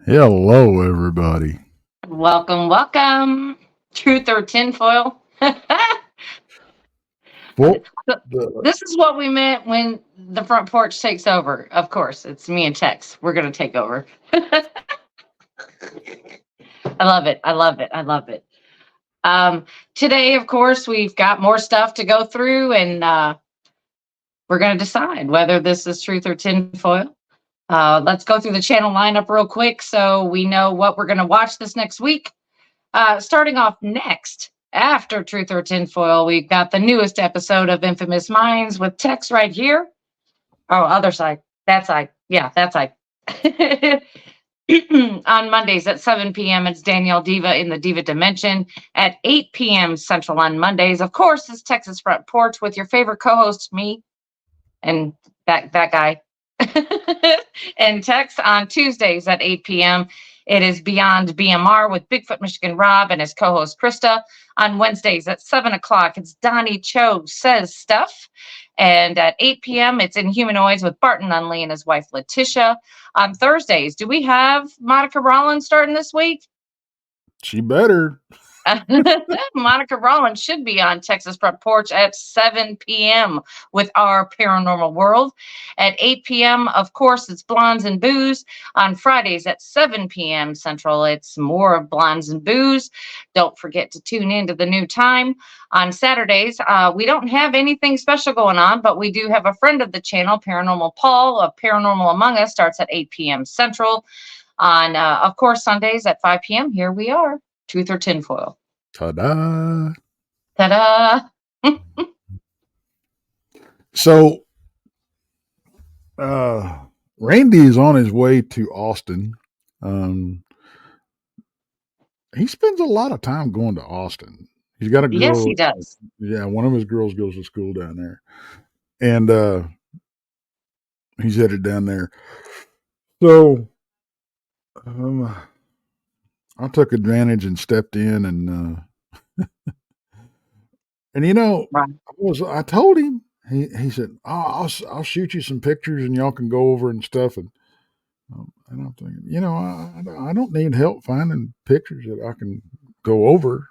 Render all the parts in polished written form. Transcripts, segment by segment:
Hello, everybody. Welcome, welcome. Truth or tinfoil. Well, This is what we meant when the front porch takes over. Of course, it's me and Tex. We're going to take over. I love it. I love it. I love it. Today, of course, we've got more stuff to go through, and we're going to decide whether this is truth or tinfoil. Let's go through the channel lineup real quick so we know what we're going to watch this next week. Starting off next, after Truth or Tinfoil, we've got the newest episode of Infamous Minds with Tex right here. Oh, other side. That side. Yeah, that side. On Mondays at 7 p.m., it's Danielle Diva in the Diva Dimension. At 8 p.m. Central on Mondays, of course, is Texas Front Porch with your favorite co-host, me, and that guy. And Tex on Tuesdays at 8 p.m. It is Beyond BMR with Bigfoot Michigan Rob and his co-host Krista. On Wednesdays at 7 o'clock, it's Donnie Cho Says Stuff. And at 8 p.m., it's Inhumanoids with Barton Nunley and his wife Letitia. On Thursdays, do we have Monica Rollins starting this week? she better. Monica Rollins should be on Texas Front Porch at 7 p.m. with Our Paranormal World. At 8 p.m., of course, it's Blondes and Booze. On Fridays at 7 p.m. Central, it's more of Blondes and Booze. Don't forget to tune in to the new time. On Saturdays, we don't have anything special going on, but we do have a friend of the channel, Paranormal Paul of Paranormal Among Us, starts at 8 p.m. Central. On, of course, Sundays at 5 p.m., here we are. Truth or tinfoil. Ta-da. Ta-da! So, Randy is on his way to Austin. He spends a lot of time going to Austin. He's got a girl. Yes, he does. Yeah, one of his girls goes to school down there. And he's headed down there. So, I took advantage and stepped in and Right. I told him. He said, "Oh, I'll shoot you some pictures and y'all can go over and stuff." And I'm thinking, I don't need help finding pictures that I can go over.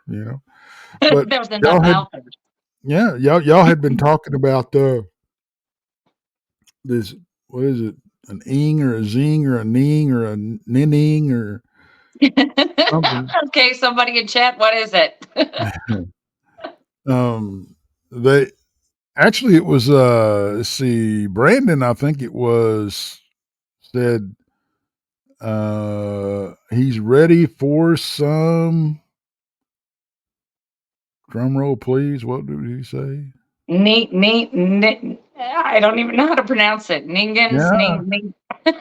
But There was y'all enough had, out there. yeah, y'all had been talking about this. What is it? An ing or a zing or a ning or a ninning or something. Okay, somebody in chat, what is it? They actually it was let's see, Brandon, I think it was, said he's ready for some drum roll, please. What did he say? I don't even know how to pronounce it. Ningens, Yeah,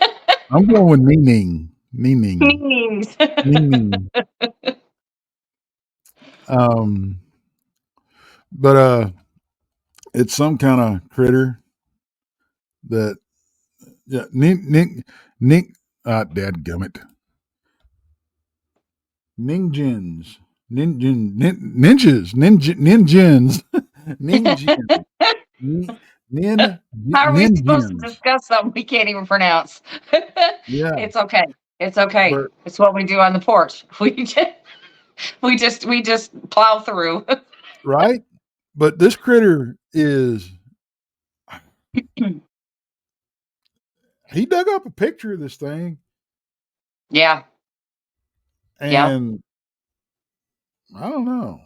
I'm going with Ning. Nings. Ning. Um, but it's some kind of critter that, yeah, Nick, dadgummit. Ninjins. Ninjas. Ninjins. Ninjins. How are we supposed to Ninjins. discuss something we can't even pronounce? Yeah. It's okay. It's okay. But, It's what we do on the porch. We just plow through. right? But this critter is, he dug up a picture of this thing. Yeah. And I don't know.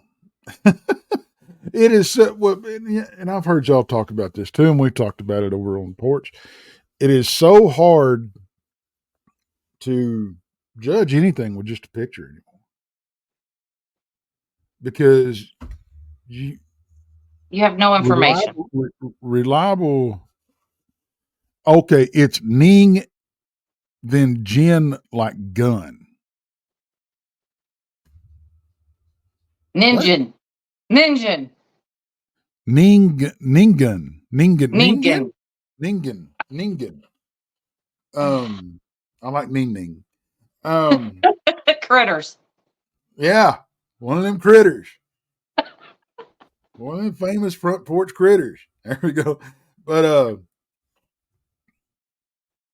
It is so, and I've heard y'all talk about this too, and we talked about it over on the porch. It is so hard to judge anything with just a picture anymore, because You have no information. Reliable. Okay, it's Ning, then Jin like gun. What? Ningen. Ningen. Ningen. Ningen. Ningen. I like Ning. Um, Critters. yeah, one of them critters. One of them famous front porch critters. There we go. But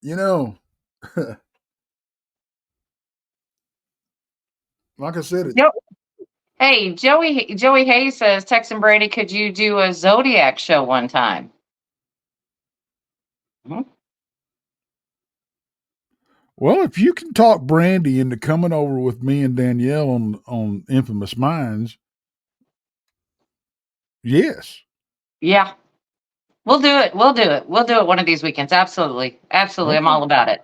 you know, like I said, it's Hey, Joey Hayes says, Tex and Brandi, could you do a Zodiac show one time? Hmm? well, if you can talk Brandy into coming over with me and Danielle on Infamous Minds, yes. Yeah. We'll do it. We'll do it. We'll do it one of these weekends. Absolutely. Absolutely. I'm Okay. all about it.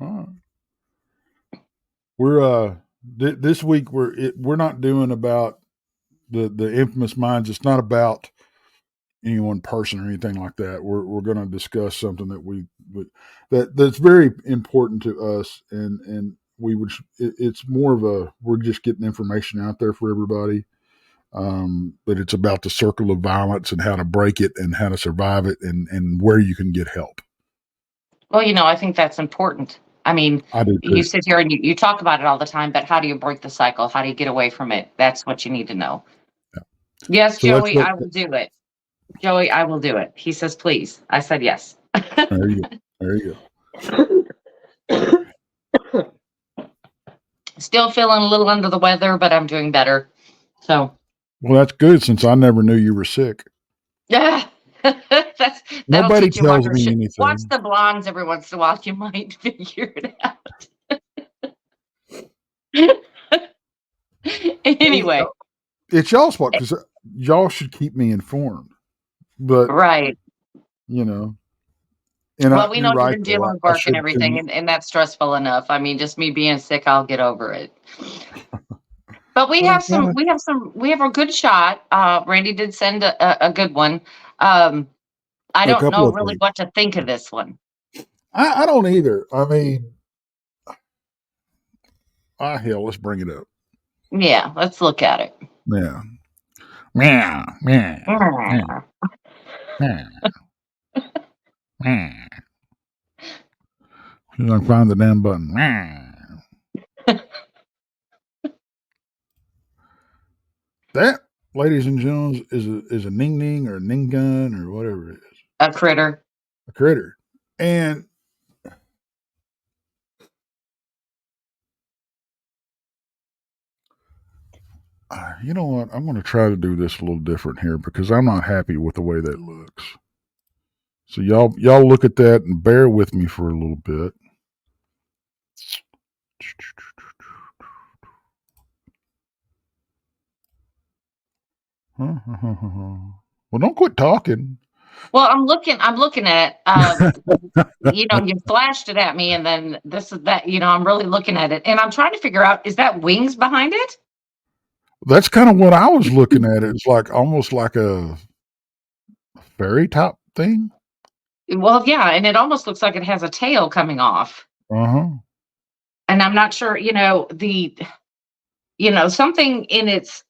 All right. We're this week we're not doing about the Infamous Minds. It's not about any one person or anything like that. We're going to discuss something that's very important to us, and it's more of we're just getting information out there for everybody. But it's about the circle of violence and how to break it and how to survive it and where you can get help. Well, I think that's important. I mean, I do you too. sit here and you talk about it all the time, but how do you break the cycle? How do you get away from it? That's what you need to know. Yeah. Yes, So Joey, I will do it. Joey, I will do it. He says, please. I said yes. There you go. There you go. Still feeling a little under the weather, but I'm doing better. So. Well, that's good since I never knew you were sick. Yeah. That'll Nobody teach you tells me anything. Watch the blondes every once in a while. You might figure it out. Anyway, it's y'all's fault because y'all should keep me informed. But right, and well, we know you're you've right. been Though. dealing with work and everything, and that's stressful enough. I mean, just me being sick, I'll get over it. But we have a good shot. Randy did send a good one. I don't know really what to think of this one. I don't either. I mean, hell, let's bring it up. Yeah, let's look at it. Yeah. Yeah. Yeah. She's gonna find the damn button. That, ladies and gentlemen, is a ning or gun or whatever it is. A critter. A critter. And you know what? I'm going to try to do this a little different here because I'm not happy with the way that looks. So y'all look at that and bear with me for a little bit. Well, don't quit talking. Well, I'm looking at it. You flashed it at me, and then this is that. I'm really looking at it, and I'm trying to figure out, is that wings behind it? That's kind of what I was looking at. It's like almost like a fairy top thing. Well, yeah, and it almost looks like it has a tail coming off. And I'm not sure, something in its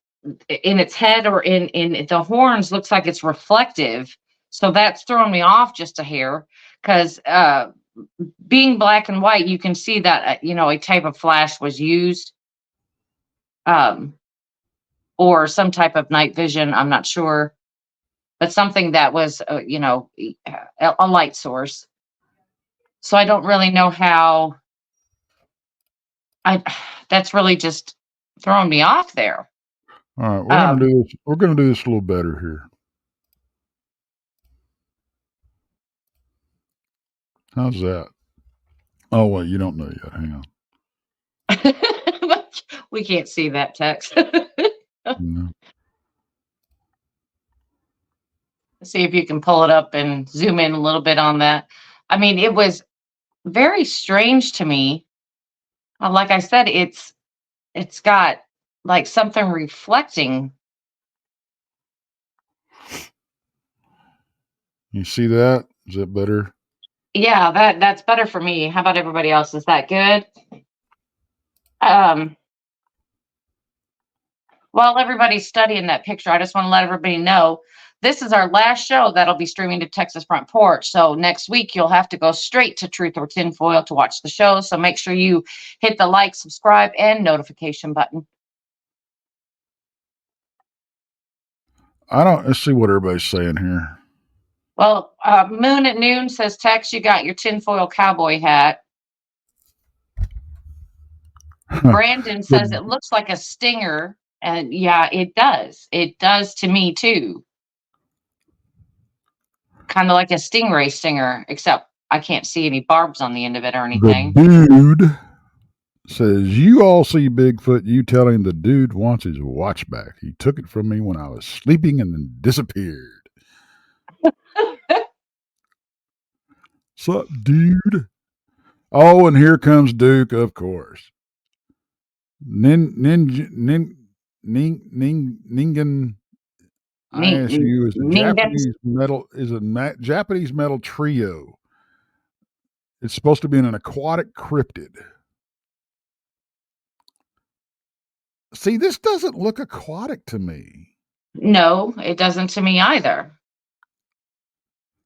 head or in the horns looks like it's reflective. So that's throwing me off just a hair because being black and white, you can see that, a type of flash was used. Or some type of night vision, I'm not sure. But something that was, a light source. So I don't really know how. That's really just throwing me off there. All right, we're gonna do this. We're gonna do this a little better here. How's that? Oh wait, you don't know yet. Hang on. We can't see that text. No. See if you can pull it up and zoom in a little bit on that. I mean, it was very strange to me. Like I said, it's got like something reflecting. You see that? Is that better? Yeah, that's better for me. How about everybody else? Is that good? Um, while everybody's studying that picture, I just want to let everybody know this is our last show that'll be streaming to Texas Front Porch. So next week you'll have to go straight to Truth or Tinfoil to watch the show. So make sure you hit the like, subscribe, and notification button. Let's see what everybody's saying here. Well, Moon at Noon says, Tex, you got your tinfoil cowboy hat. Brandon says it looks like a stinger. And yeah, it does. It does to me too. Kind of like a stingray stinger, except I can't see any barbs on the end of it or The anything. dude says, you all see Bigfoot. You tell him the dude wants his watch back. He took it from me when I was sleeping and then disappeared. Sup, dude? Oh, and here comes Duke, of course. Ningen ISU is a Japanese metal trio. It's supposed to be an aquatic cryptid. See, this doesn't look aquatic to me. No, it doesn't to me either.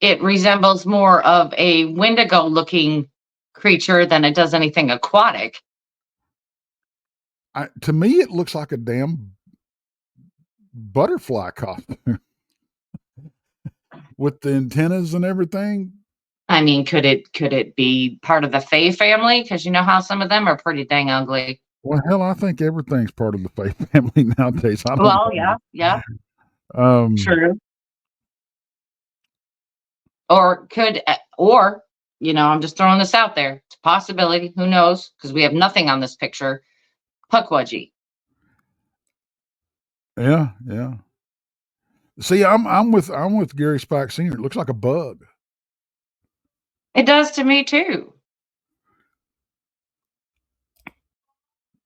It resembles more of a Wendigo looking creature than it does anything aquatic. To me, it looks like a damn butterfly costume with the antennas and everything. I mean, could it be part of the Fae family? Because you know how some of them are pretty dang ugly. Well, hell, I think everything's part of the Fae family nowadays. I don't Well, know. yeah. True. Or I'm just throwing this out there. It's a possibility. Who knows? Because we have nothing on this picture. Pukwudgie. Yeah. See, I'm with Gary Spike Sr. It looks like a bug. It does to me too.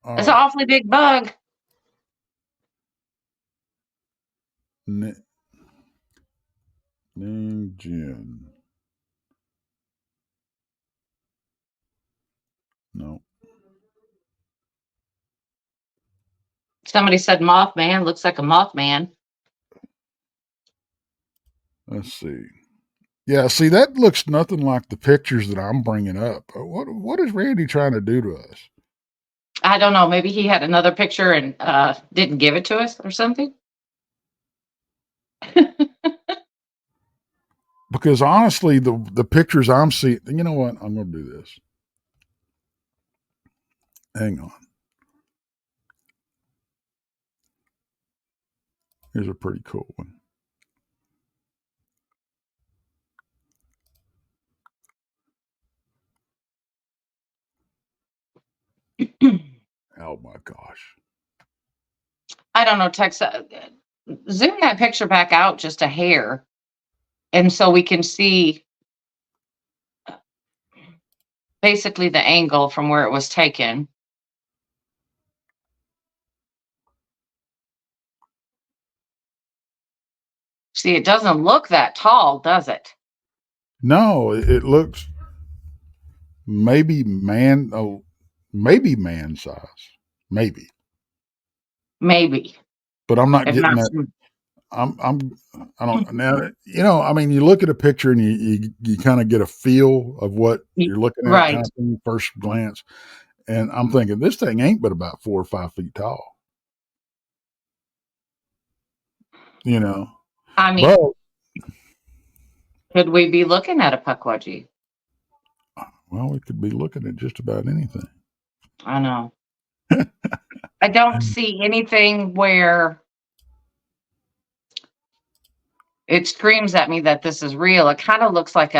It's an awfully big bug. Ningen. No. Somebody said Mothman. Looks like a Mothman. Let's see. Yeah, see, that looks nothing like the pictures that I'm bringing up. What is Randy trying to do to us? I don't know. Maybe he had another picture and didn't give it to us or something. Because honestly, the pictures I'm seeing, you know what? I'm going to do this. Hang on. Here's a pretty cool one. Oh my gosh. I don't know, Tex. Zoom that picture back out just a hair. And so we can see basically the angle from where it was taken. See, it doesn't look that tall, does it? No, it looks maybe man size. Maybe. But I'm not If getting not, that. I don't now, I mean, you look at a picture and you kind of get a feel of what you're looking at right. kind of thing, first glance. And I'm thinking this thing ain't but about 4 or 5 feet tall. I mean, But could we be looking at a Pukwudgie? well, we could be looking at just about anything. I know. I don't see anything where it screams at me that this is real. It kind of looks like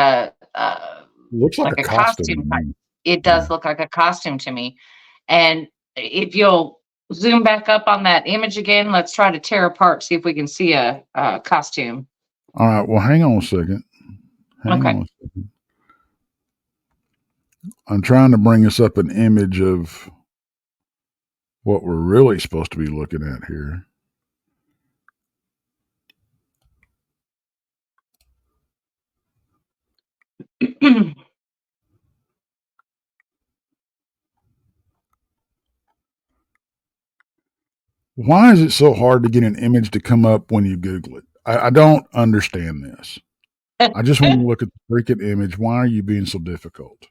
looks like a costume. It does look like a costume to me. And if you'll zoom back up on that image again, let's try to tear apart, see if we can see a costume. All right. Well, hang on a second. Hang on a second. I'm trying to bring us up an image of what we're really supposed to be looking at here. Why is it so hard to get an image to come up when you Google it? I don't understand this. I just want to look at the freaking image. Why are you being so difficult?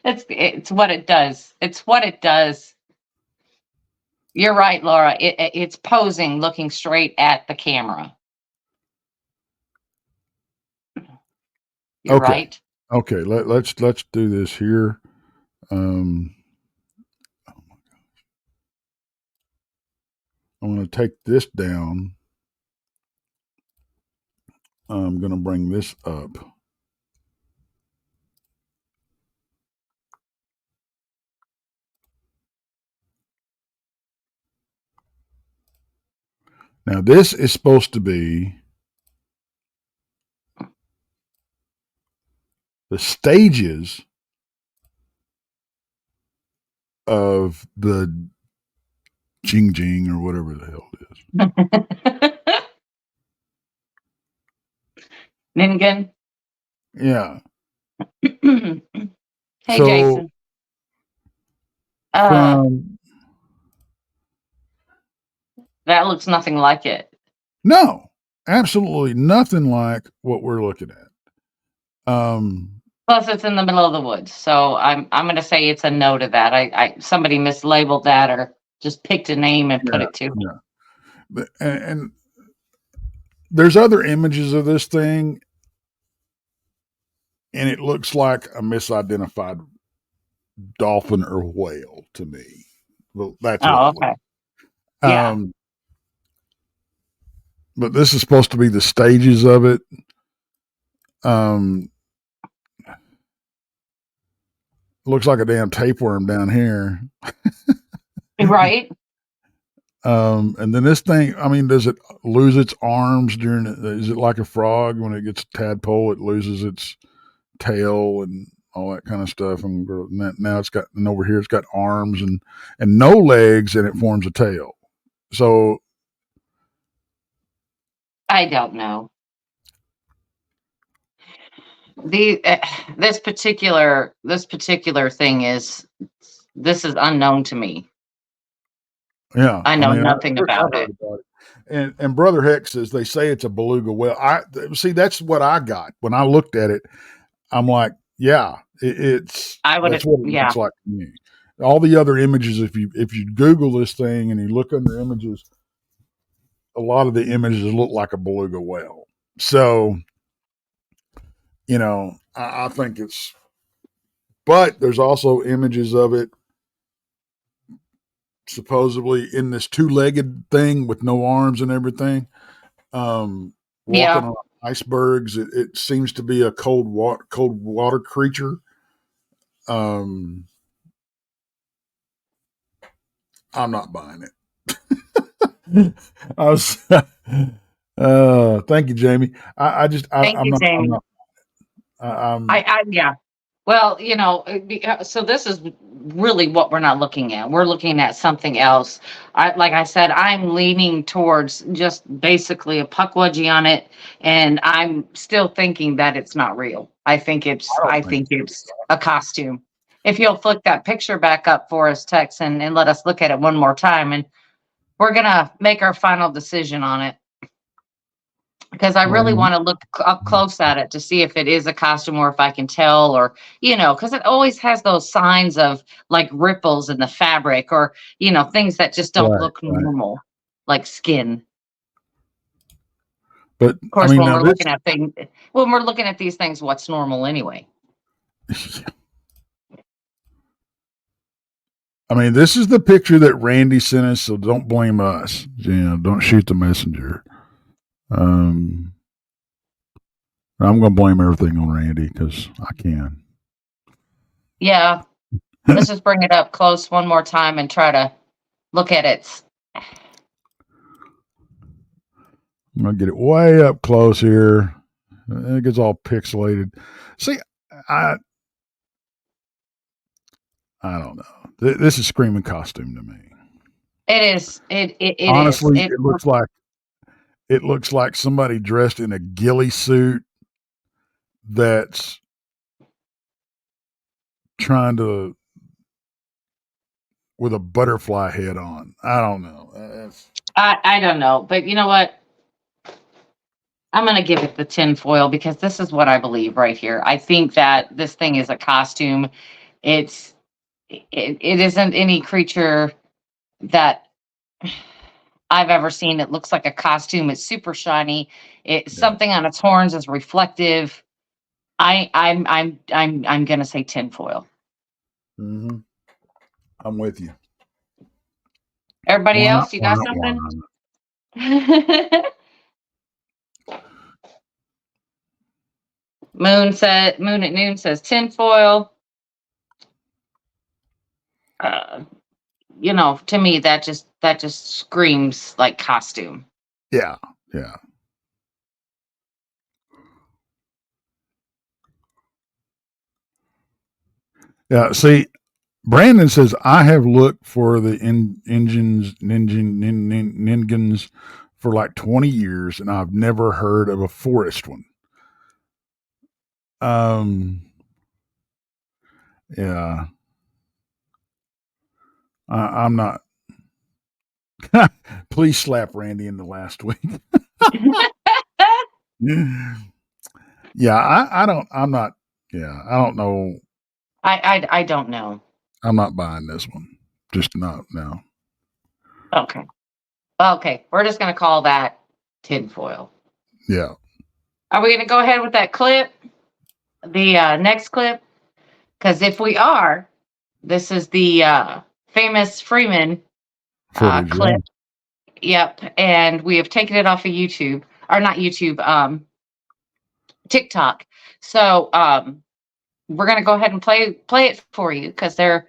It's what it does. It's what it does. You're right, Laura. It's posing, looking straight at the camera. You're Okay. right. Okay. Let's do this here. I'm going to take this down. I'm going to bring this up. Now, this is supposed to be the stages of the Jing Jing or whatever the hell it is. Ningen. Yeah. Hey, So, Jason. From that looks nothing like it. No, absolutely nothing like what we're looking at. Plus, it's in the middle of the woods, so I'm going to say it's a no to that. I somebody mislabeled that or just picked a name and put it to. Yeah. And there's other images of this thing, and it looks like a misidentified dolphin or whale to me. Well, that's what okay. Yeah. But this is supposed to be the stages of it. Looks like a damn tapeworm down here. Right. And then this thing, I mean, does it lose its arms during it? Is it like a frog when it gets a tadpole, it loses its tail and all that kind of stuff? And now it's got, and over here it's got arms and no legs, and it forms a tail. So I don't know. This particular thing is unknown to me. Yeah, I know nothing about it. And Brother Heck says they say it's a beluga whale. I see, that's what I got when I looked at it. I'm like, yeah, it's. I would. That's what it looks like to me. All the other images, if you Google this thing and you look under images, a lot of the images look like a beluga whale. So, I think it's. But there's also images of it supposedly in this two-legged thing with no arms and everything, walking on icebergs. It seems to be a cold water creature. I'm not buying it. I was. Thank you, Jamie. I'm not. Jamie. Yeah. Well, so this is really what we're not looking at. We're looking at something else. Like I said, I'm leaning towards just basically a puckwudgie on it, and I'm still thinking that it's not real. I think it's a costume. If you'll flick that picture back up for us, Tex, and let us look at it one more time, and we're gonna make our final decision on it. Because I really want to look up close at it to see if it is a costume or if I can tell, or, because it always has those signs of like ripples in the fabric or, things that just don't look normal, like skin. But of course, when we're looking at these things, what's normal anyway? I mean, this is the picture that Randy sent us, so don't blame us. Don't shoot the messenger. I'm going to blame everything on Randy because I can. Yeah. Let's just bring it up close one more time and try to look at it. I'm going to get it way up close here. It gets all pixelated. See, I don't know. This is screaming costume to me. It is. It honestly is. It looks like somebody dressed in a ghillie suit that's trying to with a butterfly head on. I don't know. I don't know, but you know what? I'm going to give it the tinfoil because this is what I believe right here. I think that this thing is a costume. It's it isn't any creature that I've ever seen. It looks like a costume. It's super shiny. It's Yeah. something on its horns is reflective. I'm gonna say tinfoil. Mm-hmm. I'm with you. Everybody Why not? else, you Why got not? Why something? not? Moon at noon says tinfoil. Uh, to me that just screams like costume. Yeah. Yeah. Yeah. See, Brandon says, I have looked for the Ningens for like 20 years and I've never heard of a forest one. Um, yeah, I'm not. Please slap Randy in the last week. Yeah, I'm not, yeah, I don't know. I don't know. I'm not buying this one. Just not, no. Okay. Okay. We're just gonna call that tinfoil. Yeah. Are we gonna go ahead with that clip? The next clip? Because if we are, this is the famous Freeman Footage, yeah. clip. Yep. And we have taken it off of YouTube. Or not YouTube, TikTok. So we're gonna go ahead and play it for you because they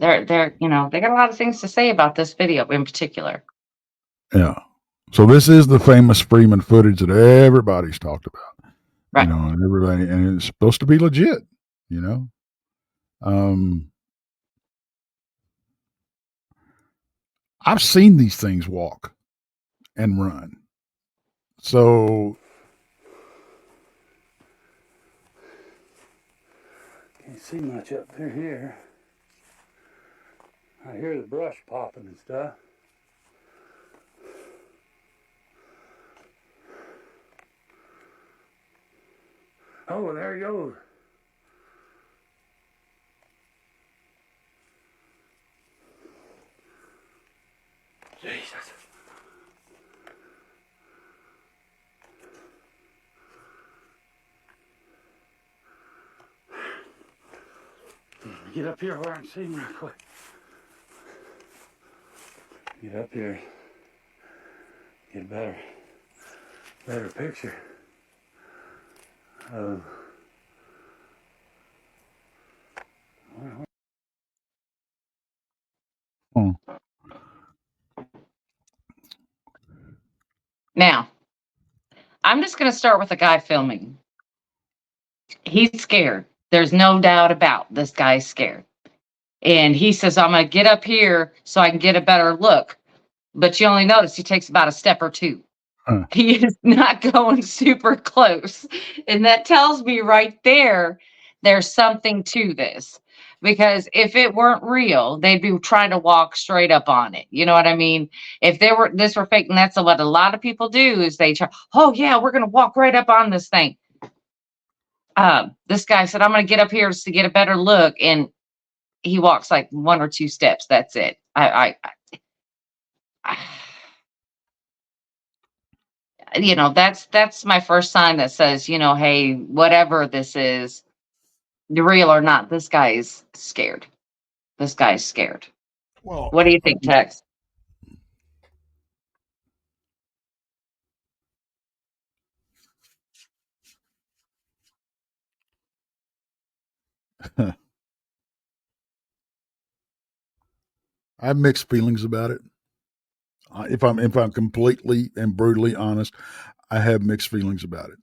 got a lot of things to say about this video in particular. Yeah. So this is the famous Freeman footage that everybody's talked about, Right. and everybody, and it's supposed to be legit, you know. Um, I've seen these things walk and run. So can't see much up through here. I hear the brush popping and stuff. Oh, there he goes. Jesus. Get up here where I can see him real quick. Get up here. Get a better picture. hmm. Now, I'm just gonna start with the guy filming. He's scared. There's no doubt about this guy's scared. And he says, I'm gonna get up here so I can get a better look. But you only notice he takes about a step or two. Huh. He is not going super close. And that tells me right there's something to this. Because if it weren't real, they'd be trying to walk straight up on it. You know what I mean? If this were fake, and that's what a lot of people do is they try, oh yeah, we're gonna walk right up on this thing. This guy said, I'm gonna get up here just to get a better look, and he walks like one or two steps. That's it. I that's my first sign that says, hey, whatever this is, real or not, this guy is scared. This guy's scared. Well, What do you think, Tex? I have mixed feelings about it. If I'm completely and brutally honest, I have mixed feelings about it.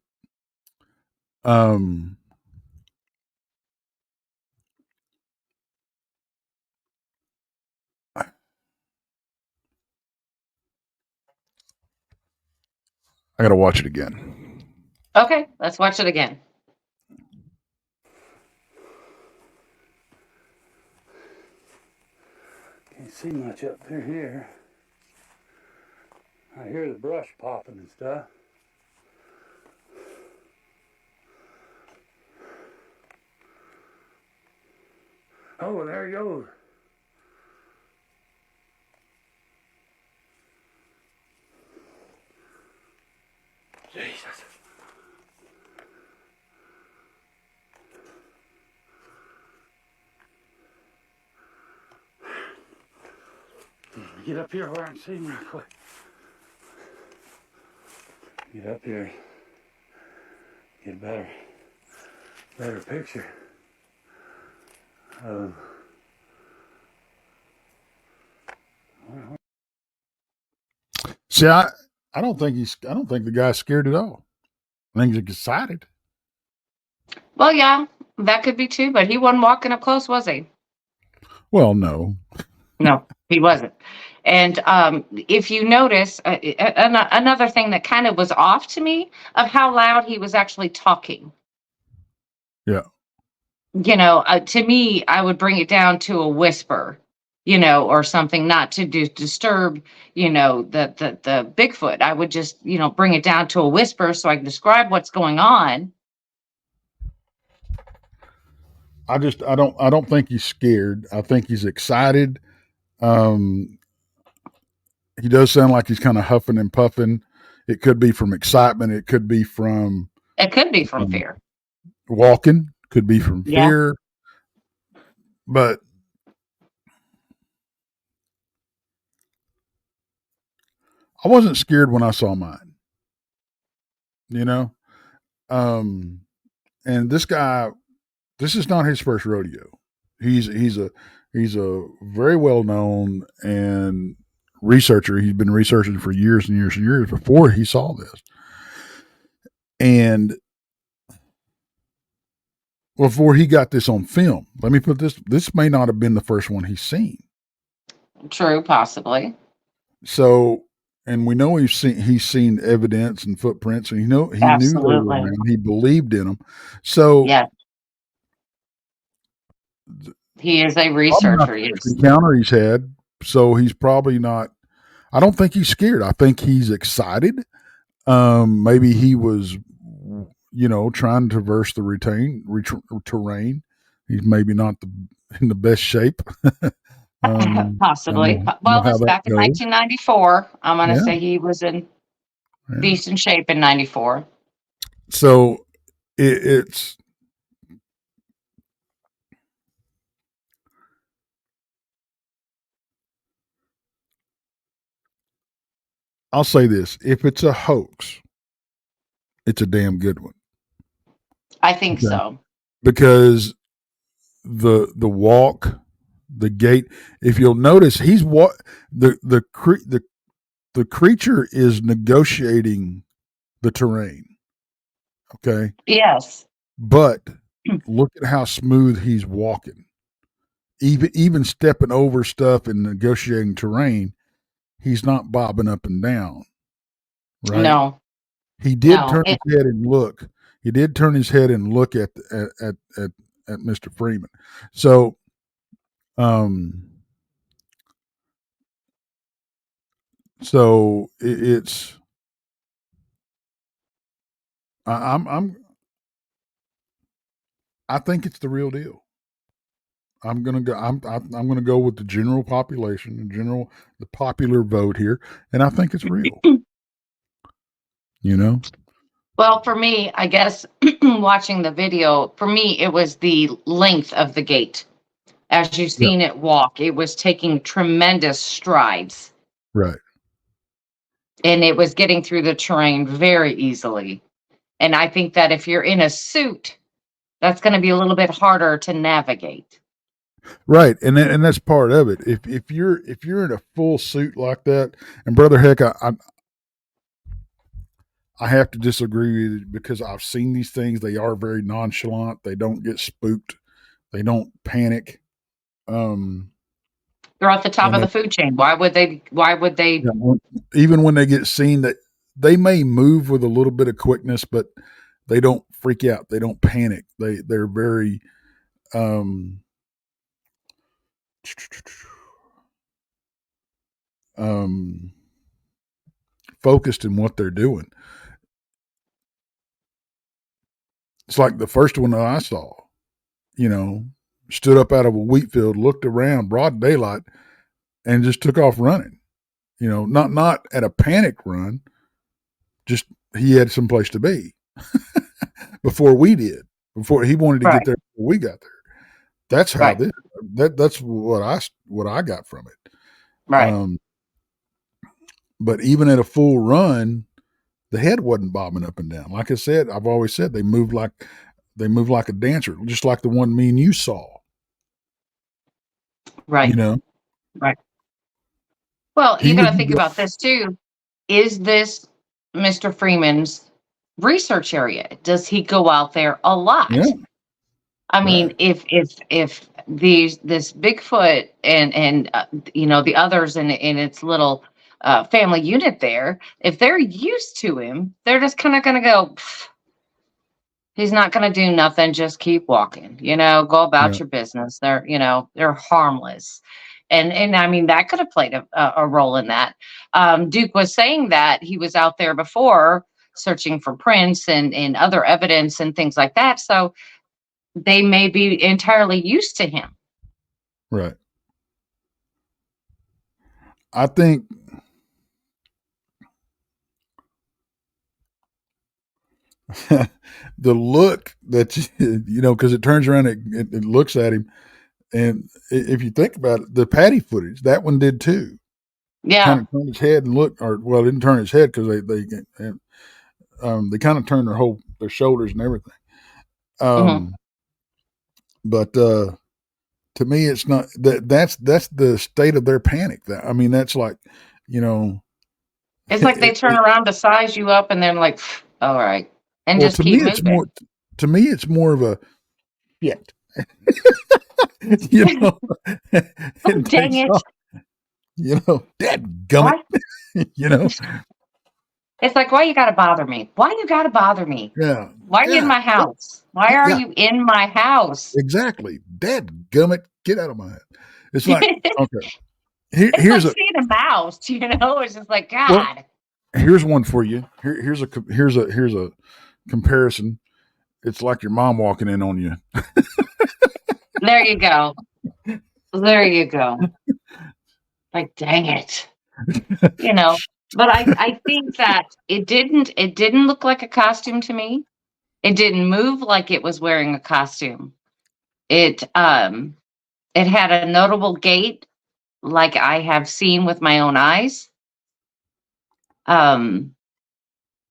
Um, I got to watch it again. Okay, let's watch it again. Can't see much up through here. I hear the brush popping and stuff. Oh, there he goes. Jesus. Get up here where I can see him real quick. Get up here. Get a better picture. See, I don't think the guy's scared at all. I think he's excited. Well, yeah, that could be too, but he wasn't walking up close, was he? Well, no. No, he wasn't. And if you notice, another thing that kind of was off to me of how loud he was actually talking. Yeah. To me, I would bring it down to a whisper, or something, not to disturb, the Bigfoot. I would just, bring it down to a whisper so I can describe what's going on. I don't think he's scared. I think he's excited. He does sound like he's kind of huffing and puffing. It could be from excitement. It could be from Fear. Walking. Could be from Yeah. fear. But I wasn't scared when I saw mine. And this guy, this is not his first rodeo. He's a very well known and researcher. He's been researching for years and years and years before he saw this. And before he got this on film, let me put this may not have been the first one he's seen. True, possibly. So, and we know he's seen evidence and footprints, and he knew they were around. He believed in them. So, yeah, he is a researcher. Encounter he's had, so he's probably not. I don't think he's scared. I think he's excited. Maybe he was, trying to traverse the terrain. He's maybe not in the best shape. Possibly. Well, this back in 1994. I'm going to say he was in decent shape in 94. So it's I'll say this: if it's a hoax, it's a damn good one. I think so. Because the walk, the gait. If you'll notice, he's the creature is negotiating the terrain. Okay. Yes. But look at how smooth he's walking. Even stepping over stuff and negotiating terrain, he's not bobbing up and down. Right? No. He did turn his head and look. He did turn his head and look at Mr. Freeman. So, it's I think it's the real deal. I'm gonna go with the general population, the popular vote here, and I think it's real. Well, for me, I guess watching the video, for me, it was the length of the gait. As you've seen it walk, it was taking tremendous strides. Right. And it was getting through the terrain very easily. And I think that if you're in a suit, that's going to be a little bit harder to navigate. Right, and that's part of it. If you're in a full suit like that, and Brother Heck, I have to disagree with you because I've seen these things. They are very nonchalant. They don't get spooked. They don't panic. They're at the top of the food chain. Why would they? Even when they get seen, that they may move with a little bit of quickness, but they don't freak out. They don't panic. They're very focused in what they're doing. It's like the first one that I saw, stood up out of a wheat field, looked around, broad daylight, and just took off running. Not at a panic run, just he had someplace to be before we did. Before he wanted to get there before we got there. That's how that's what I got from it. Right. But even at a full run, the head wasn't bobbing up and down. Like I said, I've always said they move like a dancer, just like the one me and you saw. Right. Right. Well, you got to think about this too. Is this Mr. Freeman's research area? Does he go out there a lot? Yeah. I mean, if this Bigfoot and the others in its little family unit there, if they're used to him, they're just kind of going to go, he's not going to do nothing. Just keep walking, go about your business. They're harmless. And I mean, that could have played a role in that. Duke was saying that he was out there before searching for prints and other evidence and things like that. So they may be entirely used to him. Right. I think the look that, because it turns around, it looks at him. And if you think about it, the Patty footage, that one did too. Yeah. Kind of turned his head and looked, didn't turn his head because they kind of turned their shoulders and everything. But to me, it's not that's the state of their panic. That's like, it's like they turn around to size you up and then like, all right, and just keep moving. To me, it's more of a shit. Dang it. Dadgummit. It's like, why you gotta bother me? Why you gotta bother me? Yeah. Why are you in my house? Why are you in my house? Exactly. Dadgummit, get out of my head. It's like, okay. Here's like seeing a mouse, it's just like, God. Well, here's one for you. Here's a comparison. It's like your mom walking in on you. There you go. There you go. Like, dang it. But I think that it didn't look like a costume to me. It didn't move like it was wearing a costume. It had a notable gait like I have seen with my own eyes.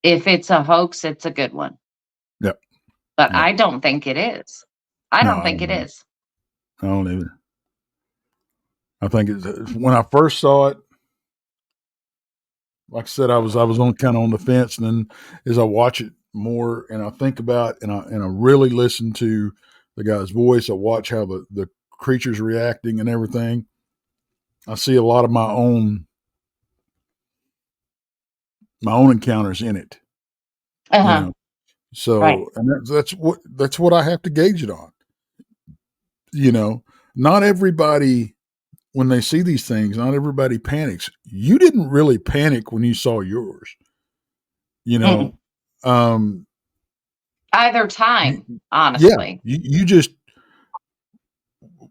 If it's a hoax, it's a good one. Yep. But I don't think it is. I don't think it is. I don't either. I think it's when I first saw it, like I said, I was on kind of on the fence, and then as I watch it more and I think about it, and I really listen to the guy's voice, I watch how the creature's reacting and everything. I see a lot of my own encounters in it. So and that's what I have to gauge it on. Not everybody, when they see these things, not everybody panics. You didn't really panic when you saw yours. Either time, honestly. Yeah, you just,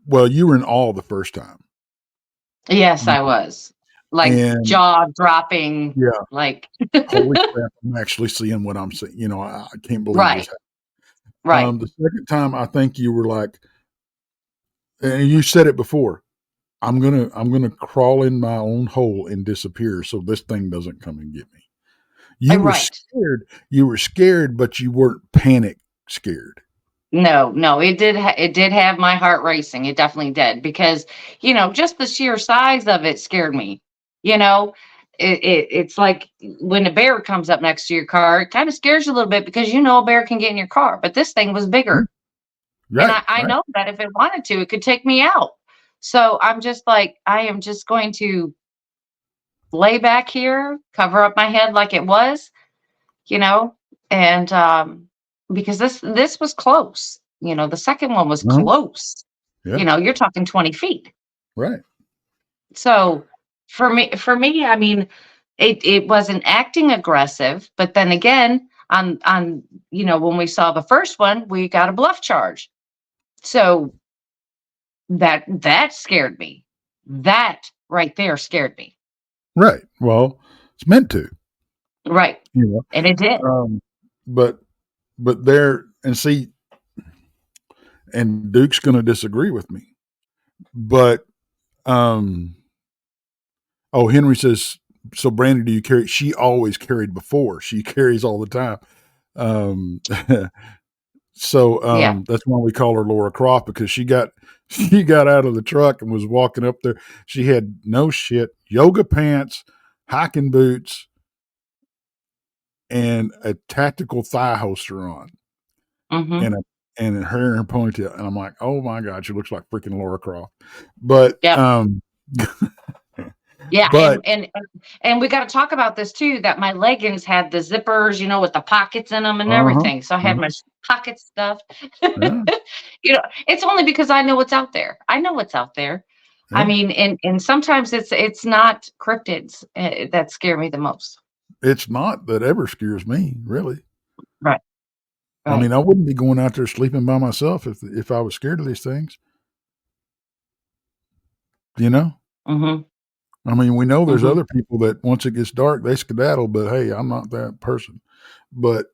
you were in awe the first time. Yes, I was. Like jaw dropping. Yeah. Like, holy crap, I'm actually seeing what I'm seeing. I can't believe this happened. Right. The second time, I think you were like, and you said it before, I'm gonna crawl in my own hole and disappear so this thing doesn't come and get me. You were scared. You were scared, but you weren't panic scared. No, it did have my heart racing. It definitely did, because just the sheer size of it scared me. It's like when a bear comes up next to your car, it kind of scares you a little bit because a bear can get in your car, but this thing was bigger. Right, and I know that if it wanted to, it could take me out. So I'm just like, I am just going to lay back here, cover up my head like it was, and because this was close. The second one was close. Yeah. You're talking 20 feet. Right. So For me, I mean, it wasn't acting aggressive, but then again, on when we saw the first one, we got a bluff charge. So that scared me. That right there scared me. Right. Well, it's meant to. Right. And it did. But there, and see, and Duke's going to disagree with me, but Henry says, so Brandi, do you carry? She always carried before. She carries all the time. So Yeah. that's why we call her Laura Croft, because she got out of the truck and was walking up there. She had no shit, yoga pants, hiking boots, and a tactical thigh holster on, Mm-hmm. and her in her ponytail. And I'm like, oh my God, she looks like freaking Laura Croft. But Yep. Yeah, but and we got to talk about this too. That my leggings had the zippers, with the pockets in them and everything. So I had my pocket stuff. Yeah. It's only because I know what's out there. I know what's out there. Yeah. I mean, and sometimes it's not cryptids that scare me the most. It's not that ever scares me, really. Right. I mean, I wouldn't be going out there sleeping by myself if I was scared of these things. Mm-hmm. I mean, we know there's other people that once it gets dark, they skedaddle, but hey, I'm not that person. But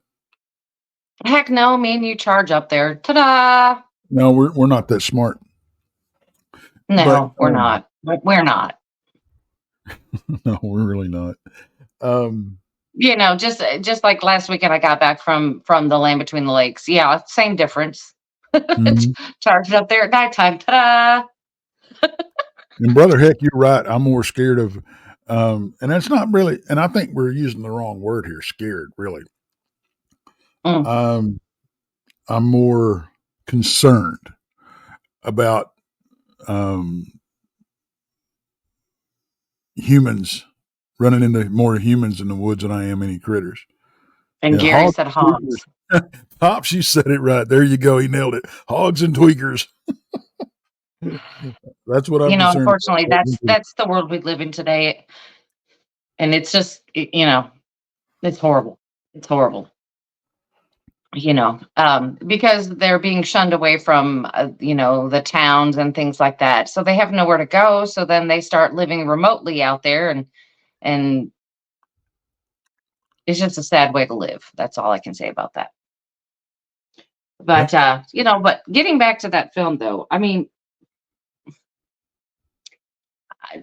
heck no, me and you charge up there. Ta-da! no, we're not that smart. No, we're not. We're not. No, we're really not. Just like last weekend, I got back from the Land Between the Lakes. Yeah, same difference. Charged up there at nighttime. Ta-da! And brother, heck, you're right. I'm more scared of, and that's not really, and I think we're using the wrong word here. Scared, really. I'm more concerned about humans, running into more humans in the woods than I am any critters. And Gary said hogs. Pops, you said it right. There you go. He nailed it. Hogs and tweakers. That's what I'm concerned unfortunately, about. that's the world we live in today. And it's just, it's horrible. It's horrible. Because they're being shunned away from, the towns and things like that. So they have nowhere to go. So then they start living remotely out there, and it's just a sad way to live. That's all I can say about that. But, but getting back to that film though, I mean,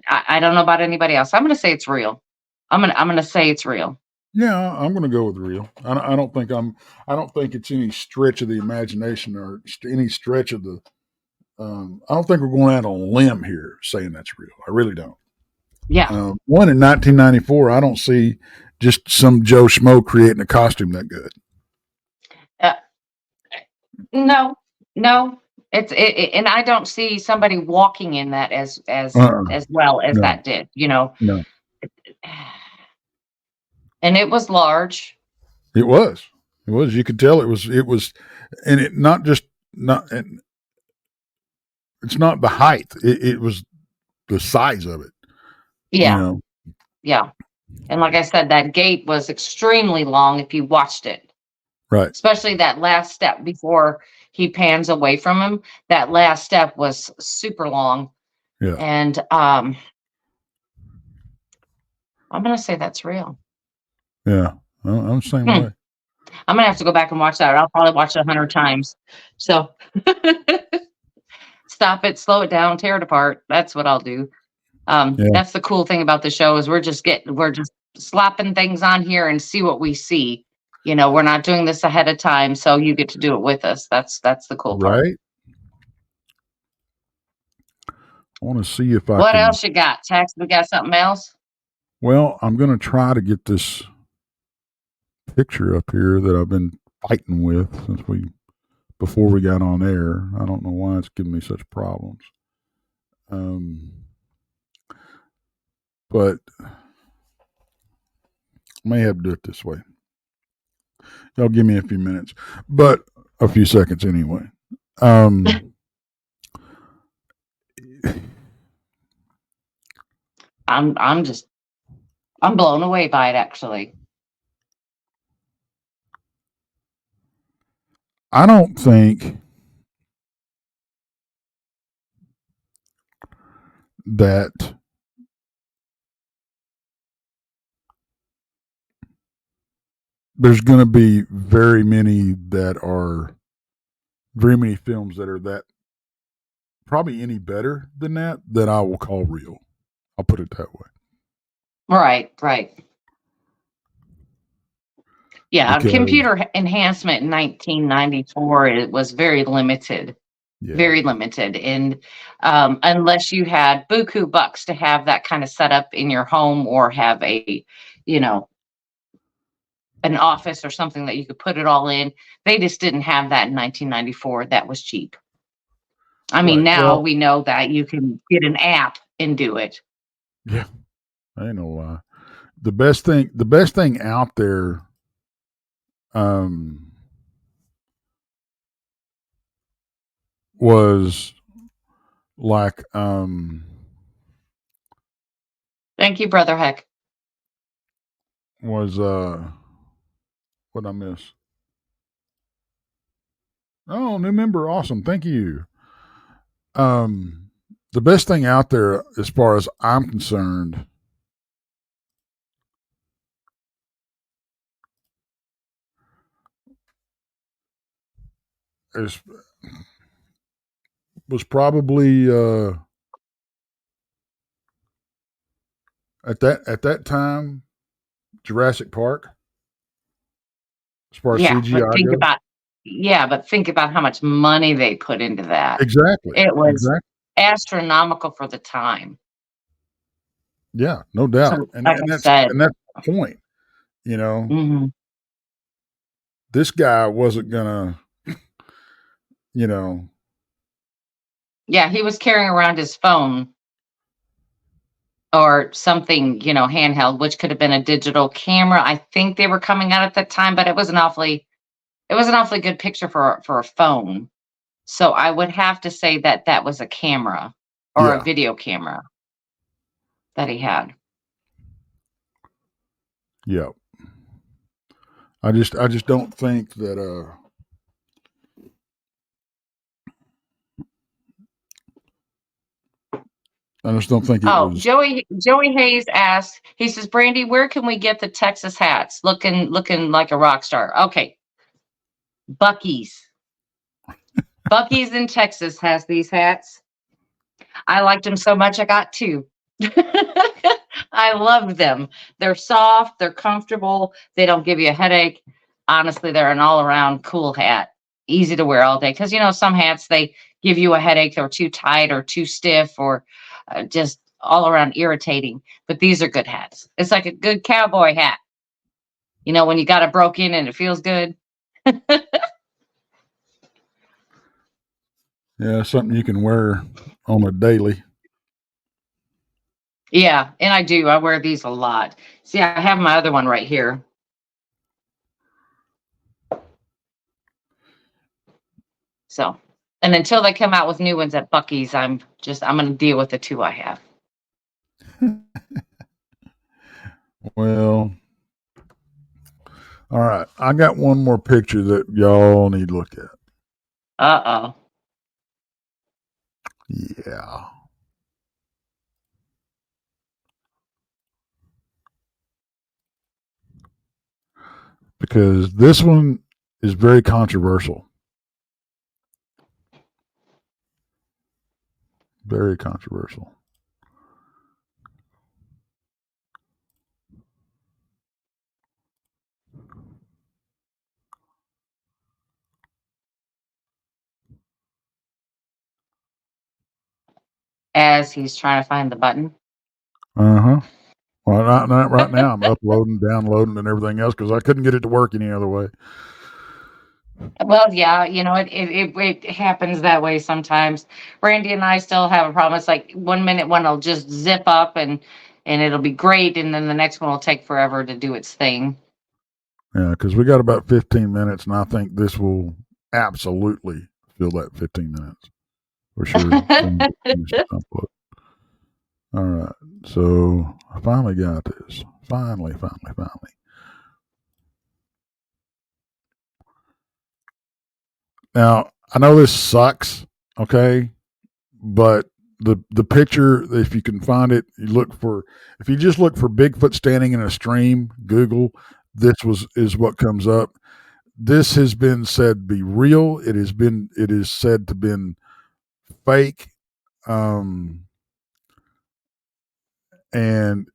I don't know about anybody else. I'm going to say it's real. I'm going to say it's real. Yeah, I'm going to go with real. I don't think it's any stretch of the imagination or any stretch of the. I don't think we're going out on a limb here saying that's real. I really don't. Yeah. One in 1994, I don't see just some Joe Schmo creating a costume that good. No. And I don't see somebody walking in that as well as that did. No. And it was large. It was. You could tell it was, and it it's not the height. It was the size of it. Yeah. Yeah. And like I said, that gate was extremely long if you watched it. Right. Especially that last step before he pans away from him. That last step was super long. Yeah. And I'm going to say that's real. Yeah. I'm the same way. I'm going to have to go back and watch that. I'll probably watch it 100 times. So stop it, slow it down, tear it apart. That's what I'll do. That's the cool thing about the show is we're just slapping things on here and see what we see. We're not doing this ahead of time, so you get to do it with us. That's the cool part. Right. I want to see if What else you got, Tex? We got something else? Well, I'm going to try to get this picture up here that I've been fighting with before we got on air. I don't know why it's giving me such problems. But I may have to do it this way. Y'all give me a few minutes, but a few seconds anyway. I'm blown away by it, actually. I don't think that there's going to be very many films that are that probably any better than that I will call real. I'll put it that way. Right. Yeah, Because, computer enhancement in 1994, it was very limited. yeah. Very limited. And unless you had buku bucks to have that kind of setup in your home or have a, an office or something that you could put it all in, they just didn't have that in 1994. That was cheap. I mean, Right. now Well, we know that you can get an app and do it. Yeah, I ain't no lie. The best thing out there, was like, Thank you, Brother Heck. was what I miss? Oh, new member, awesome, thank you. The best thing out there, as far as I'm concerned, was probably at that time Jurassic Park. As far as Yeah, but CGI goes, think about how much money they put into that. exactly. It was astronomical for the time. Yeah, no doubt. So, And like I said, that's the point. mm-hmm. This guy wasn't gonna, Yeah, he was carrying around his phone or something, handheld, which could have been a digital camera. I think they were coming out at that time, but it was an awfully good picture for a phone. So I would have to say that was a camera or a video camera that he had. Yeah. I just don't think that I just don't think it was. Joey Hayes asked, he says, Brandi, where can we get the Texas hats? Looking like a rock star. Okay. Buc-ee's. Buc-ee's in Texas has these hats. I liked them so much I got two. I loved them. They're soft, they're comfortable, they don't give you a headache. Honestly, they're an all-around cool hat. Easy to wear all day. Because, some hats, they give you a headache. They're too tight or too stiff or just all around irritating. But these are good hats. It's like a good cowboy hat. When you got it broken and it feels good. Yeah, something you can wear on a daily. Yeah, and I do. I wear these a lot. See, I have my other one right here. So, and until they come out with new ones at Buc-ee's, I'm going to deal with the two I have. Well, all right. I got one more picture that y'all need to look at. Uh-oh. Yeah. Because this one is very controversial. Very controversial. As he's trying to find the button. Uh-huh. Well, not right now. I'm uploading, downloading, and everything else because I couldn't get it to work any other way. Well, yeah, it happens that way sometimes. Brandi and I still have a problem. It's like 1 minute one will just zip up and it'll be great, and then the next one will take forever to do its thing. Yeah, because we got about 15 minutes, and I think this will absolutely fill that 15 minutes for sure. All right. So I finally got this. Finally. Now, I know this sucks, okay? But the picture, if you can find it, if you just look for Bigfoot standing in a stream, Google, is what comes up. This has been said to be real. It is said to been fake. Um and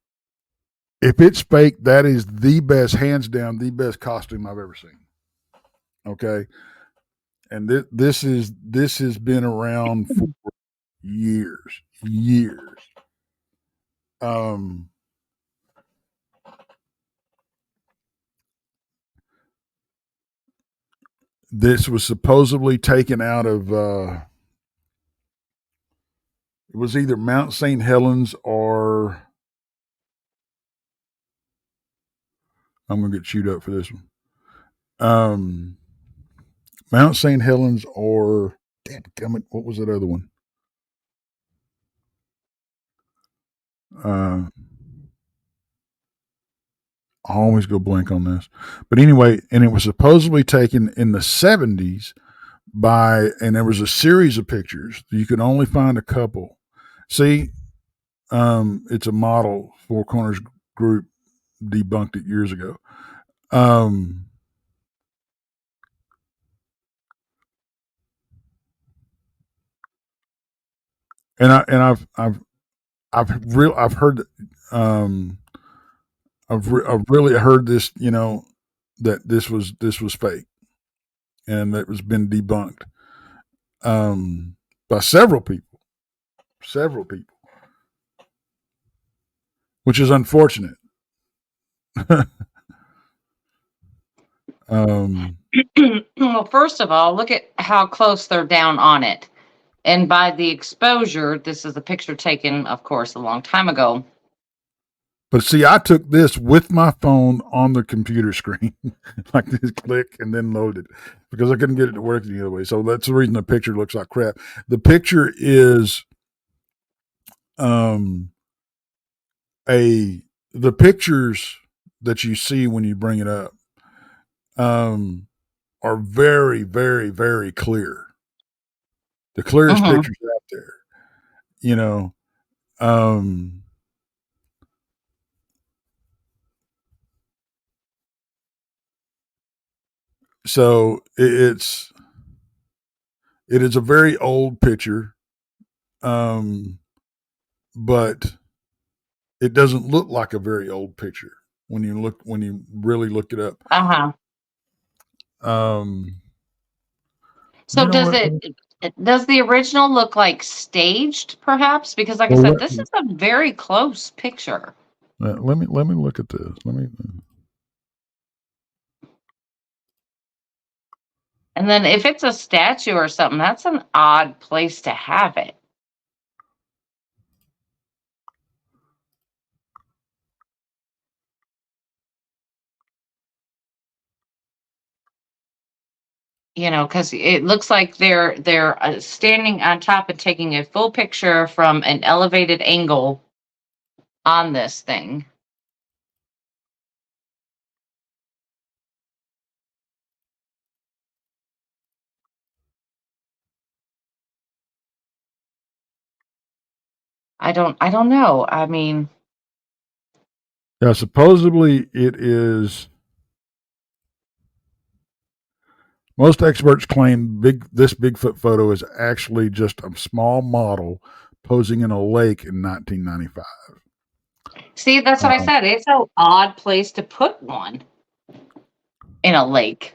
if it's fake, that is the best, hands down, the best costume I've ever seen. Okay. And this has been around for years. Um, this was supposedly taken out of it was either Mount St. Helens or I'm gonna get chewed up for this one. Mount St. Helens or damn it, what was that other one? Uh, I always go blank on this. But anyway, and it was supposedly taken in the 70s and there was a series of pictures. You could only find a couple. See, it's a model. Four Corners Group debunked it years ago. Um, I've heard um, I've really heard this, that this was fake and that was been debunked by several people, which is unfortunate. Well, first of all, look at how close they're down on it. And by the exposure, this is a picture taken, of course, a long time ago. But see, I took this with my phone on the computer screen, like this, click and then load it because I couldn't get it to work the other way. So that's the reason the picture looks like crap. The picture is the pictures that you see when you bring it up are very, very, very clear. The clearest pictures out there, you know. So it is a very old picture, but it doesn't look like a very old picture when you really look it up. So does does the original look like staged, perhaps? Because, like I said, this is a very close picture. Let me look at this. And then if it's a statue or something, that's an odd place to have it. Because it looks like they're standing on top and taking a full picture from an elevated angle on this thing. I don't know. I mean, yeah, supposedly it is. Most experts claim this Bigfoot photo is actually just a small model posing in a lake in 1995. See, that's what I said. It's an odd place to put one in a lake.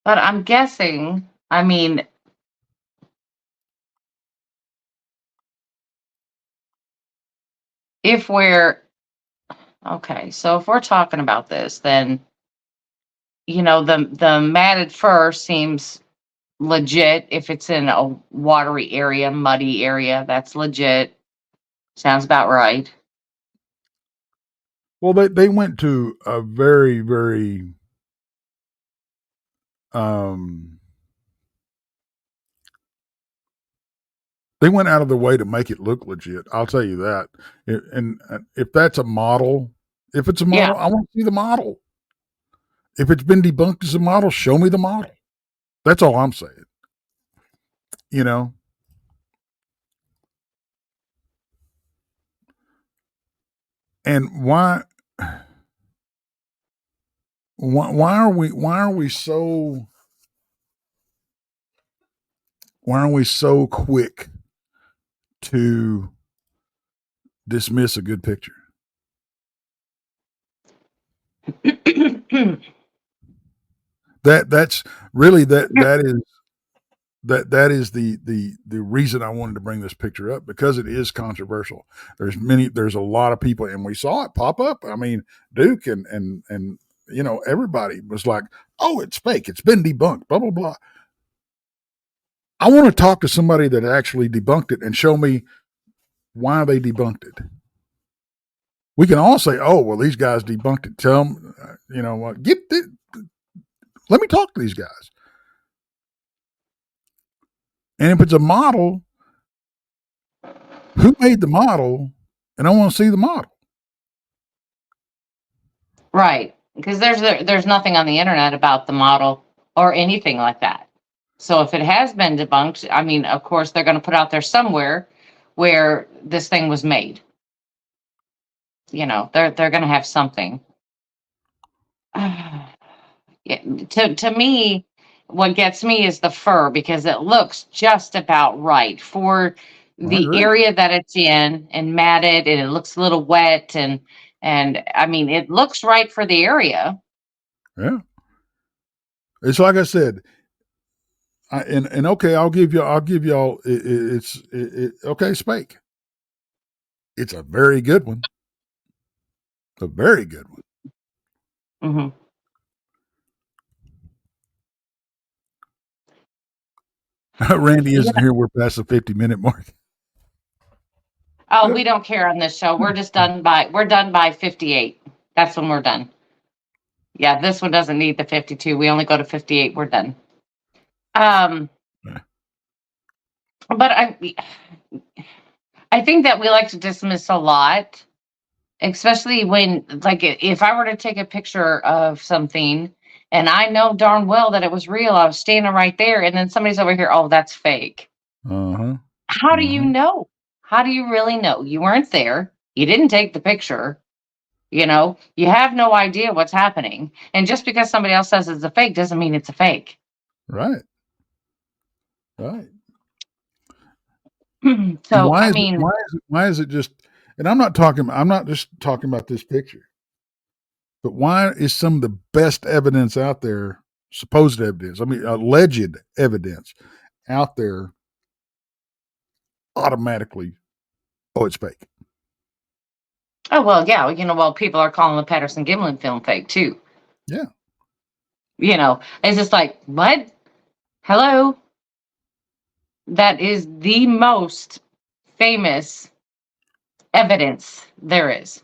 But I'm guessing, I mean, if we're talking about this, then the matted fur seems legit. If it's in a watery area, muddy area, that's legit. Sounds about right. Well, they went to a very, very They went out of their way to make it look legit. I'll tell you that. And if that's a model, if it's a model, I want to see the model. If it's been debunked as a model, show me the model. That's all I'm saying. You know? And why are we so quick to dismiss a good picture? That's really that is the reason I wanted to bring this picture up, because it is controversial. There's a lot of people, and we saw it pop up. I mean, Duke and you know, everybody was like, "Oh, it's fake. It's been debunked." Blah blah blah. I want to talk to somebody that actually debunked it and show me why they debunked it. We can all say, "Oh, well, these guys debunked it." Tell them, you know, let me talk to these guys. And if it's a model, who made the model? And I want to see the model. Right. Because there's nothing on the internet about the model or anything like that. So if it has been debunked, I mean, of course, they're going to put out there somewhere where this thing was made. You know, they're going to have something. To me, what gets me is the fur, because it looks just about right for the area that it's in, and matted, and it looks a little wet, and I mean, it looks right for the area. Yeah, it's like I said. And okay, I'll give y'all. It's okay. It's fake. It's a very good one. A very good one. Mm-hmm. Randy isn't here. We're past the 50-minute mark. Oh, we don't care on this show. We're done by 58. That's when we're done. Yeah, this one doesn't need the 52. We only go to 58. We're done. But I think that we like to dismiss a lot, especially when, like, if I were to take a picture of something and I know darn well that it was real, I was standing right there, and then somebody's over here, "Oh, that's fake." How do you know? How do you really know? You weren't there. You didn't take the picture. You know, you have no idea what's happening. And just because somebody else says it's a fake doesn't mean it's a fake. Right. Right. So, why is it just, and I'm not just talking about this picture, but why is some of the best evidence out there, supposed evidence, I mean, alleged evidence out there, automatically, oh, it's fake? oh, well, yeah. You know, well, people are calling the Patterson Gimlin film fake too. Yeah. You know, it's just like, what? Hello? That is the most famous evidence there is.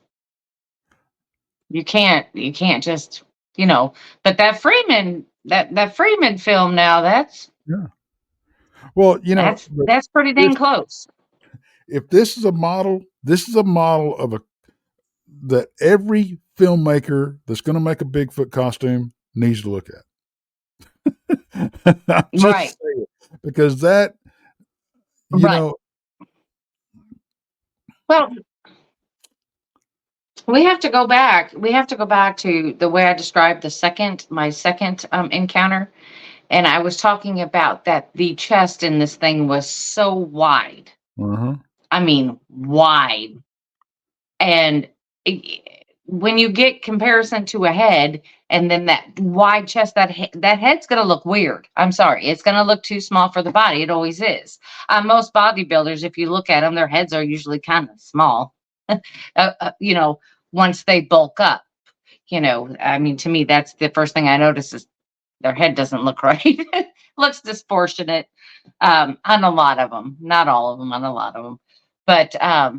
You can't just, you know, but that Freeman, that Freeman film now, that's, yeah. Well, you know, that's pretty dang close. If this is a model, of that every filmmaker that's going to make a Bigfoot costume needs to look at. Right. Saying, because that, you know. Well, we have to go back. We have to go back to the way I described my second encounter. And I was talking about that the chest in this thing was so wide. I mean, wide. And when you get comparison to a head, and then that wide chest, that head's going to look weird. I'm sorry. It's going to look too small for the body. It always is. Most bodybuilders, if you look at them, their heads are usually kind of small, you know, once they bulk up. You know, I mean, to me, that's the first thing I notice is their head doesn't look right. Looks disproportionate on a lot of them. Not all of them, on a lot of them. But, I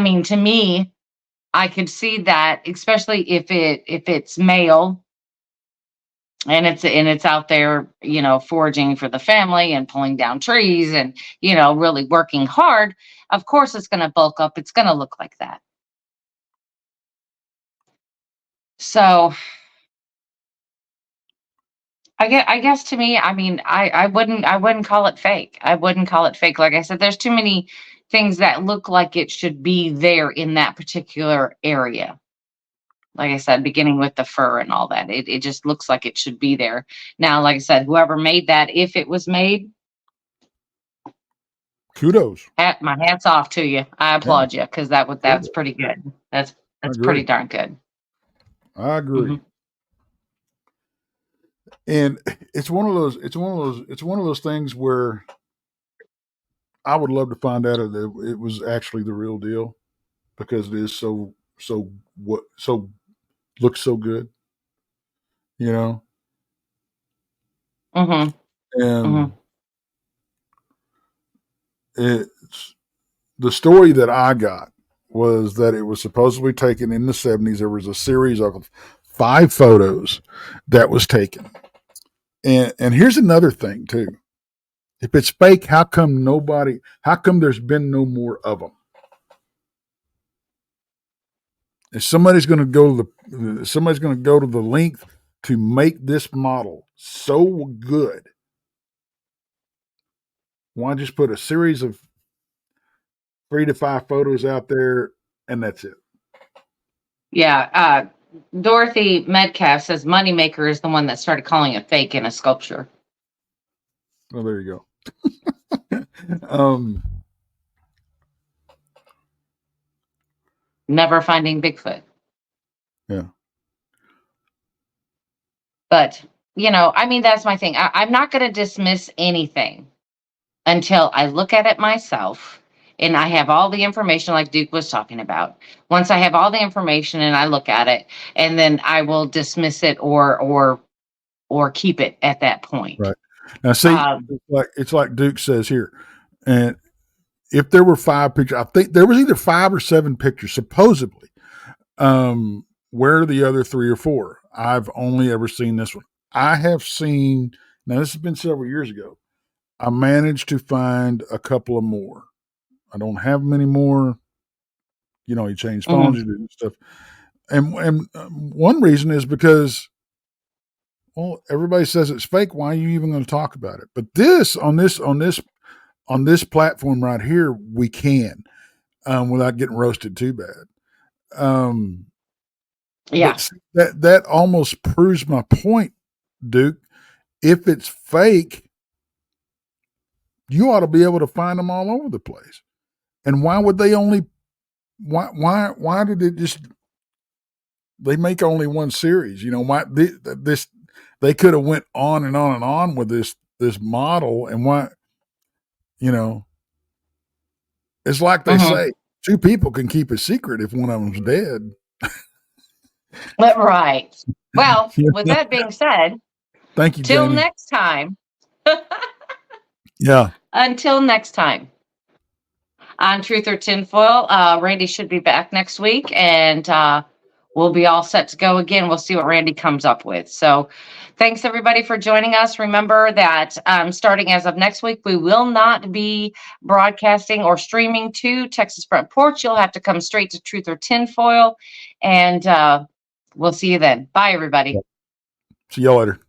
mean, to me, I could see that, especially if it's male, and it's out there, foraging for the family and pulling down trees and, really working hard, of course it's going to bulk up. It's going to look like that. So I guess to me, I mean, I wouldn't call it fake. I wouldn't call it fake. Like I said, there's too many things that look like it should be there in that particular area. Like I said, beginning with the fur and all that, it just looks like it should be there. Now, like I said, whoever made that, if it was made, kudos. my hats off to you. I applaud you, because that's pretty good. That's pretty darn good. I agree. Mm-hmm. And it's one of those things where I would love to find out if it was actually the real deal, because it is so looks so good, Mm-hmm. and Mm-hmm. it's the story that I got was that it was supposedly taken in the 70s. There was a series of 5 photos that was taken. And here's another thing too. If it's fake, how come there's been no more of them? If somebody's going to go to the length to make this model so good, why just put a series of 3 to 5 photos out there and that's it? Yeah. Dorothy Metcalf says Moneymaker is the one that started calling it fake in a sculpture. Well, there you go. Never finding Bigfoot. Yeah. But, I mean, that's my thing. I'm not going to dismiss anything until I look at it myself and I have all the information, like Duke was talking about. Once I have all the information and I look at it, and then I will dismiss it or keep it at that point. Right. Now, see, it's like Duke says here. And if there were 5 pictures, I think there was either 5 or 7 pictures, supposedly. Where are the other 3 or 4? I've only ever seen this one. I have seen, now this has been several years ago. I managed to find a couple of more. I don't have many more. You change phones, you do stuff. And one reason is because, well, everybody says it's fake. Why are you even going to talk about it? But on this platform right here, we can, without getting roasted too bad. Yeah. But that almost proves my point, Duke. If it's fake, you ought to be able to find them all over the place. And why would they only? Why did it just? They make only one series. Why this? They could have went on and on and on with this model, and why? It's like they say, 2 people can keep a secret if one of them's dead. Right. Well, with that being said, thank you. Till Jamie. next time. Yeah. Until next time. On Truth or Tinfoil, Randy should be back next week, and we'll be all set to go again. We'll see what Randy comes up with. So thanks, everybody, for joining us. Remember that starting as of next week, we will not be broadcasting or streaming to Texas Front Porch. You'll have to come straight to Truth or Tinfoil, and we'll see you then. Bye, everybody. See y'all later.